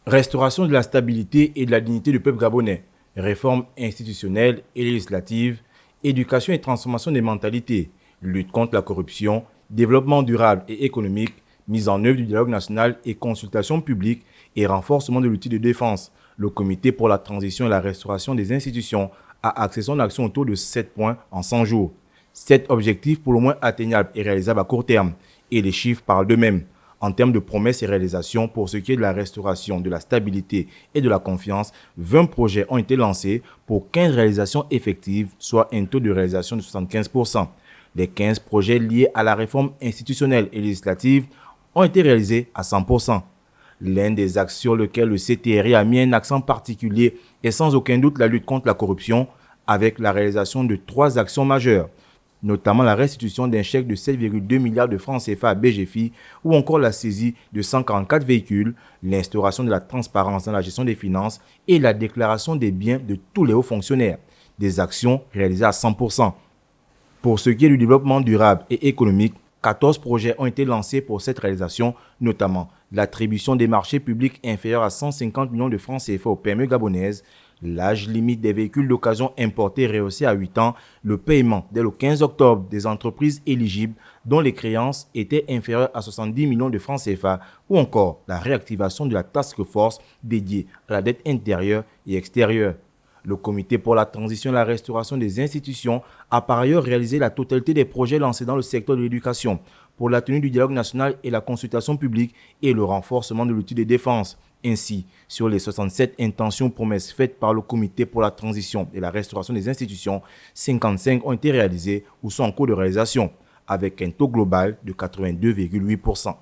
Restauration de la stabilité et de la dignité du peuple gabonais, réformes institutionnelles et législatives, éducation et transformation des mentalités, lutte contre la corruption, développement durable et économique, mise en œuvre du dialogue national et consultation publique et renforcement de l'outil de défense. Le Comité pour la transition et la restauration des institutions a axé son action autour de 7 points en 100 jours. 7 objectifs pour le moins atteignables et réalisables à court terme. Et les chiffres parlent d'eux-mêmes. En termes de promesses et réalisations, pour ce qui est de la restauration, de la stabilité et de la confiance, 20 projets ont été lancés pour 15 réalisations effectives, soit un taux de réalisation de 75%. Les 15 projets liés à la réforme institutionnelle et législative ont été réalisés à 100%. L'un des axes sur lequel le CTRI a mis un accent particulier est sans aucun doute la lutte contre la corruption, avec la réalisation de 3 actions majeures, notamment la restitution d'un chèque de 7,2 milliards de francs CFA à BGFI ou encore la saisie de 144 véhicules, l'instauration de la transparence dans la gestion des finances et la déclaration des biens de tous les hauts fonctionnaires, des actions réalisées à 100%. Pour ce qui est du développement durable et économique, 14 projets ont été lancés pour cette réalisation, notamment l'attribution des marchés publics inférieurs à 150 millions de francs CFA aux PME gabonaises, l'âge limite des véhicules d'occasion importés rehaussé à 8 ans, le paiement dès le 15 octobre des entreprises éligibles dont les créances étaient inférieures à 70 millions de francs CFA ou encore la réactivation de la task force dédiée à la dette intérieure et extérieure. Le Comité pour la transition et la restauration des institutions a par ailleurs réalisé la totalité des projets lancés dans le secteur de l'éducation pour la tenue du dialogue national et la consultation publique et le renforcement de l'outil de défense. Ainsi, sur les 67 intentions promesses faites par le Comité pour la transition et la restauration des institutions, 55 ont été réalisées ou sont en cours de réalisation, avec un taux global de 82,8%.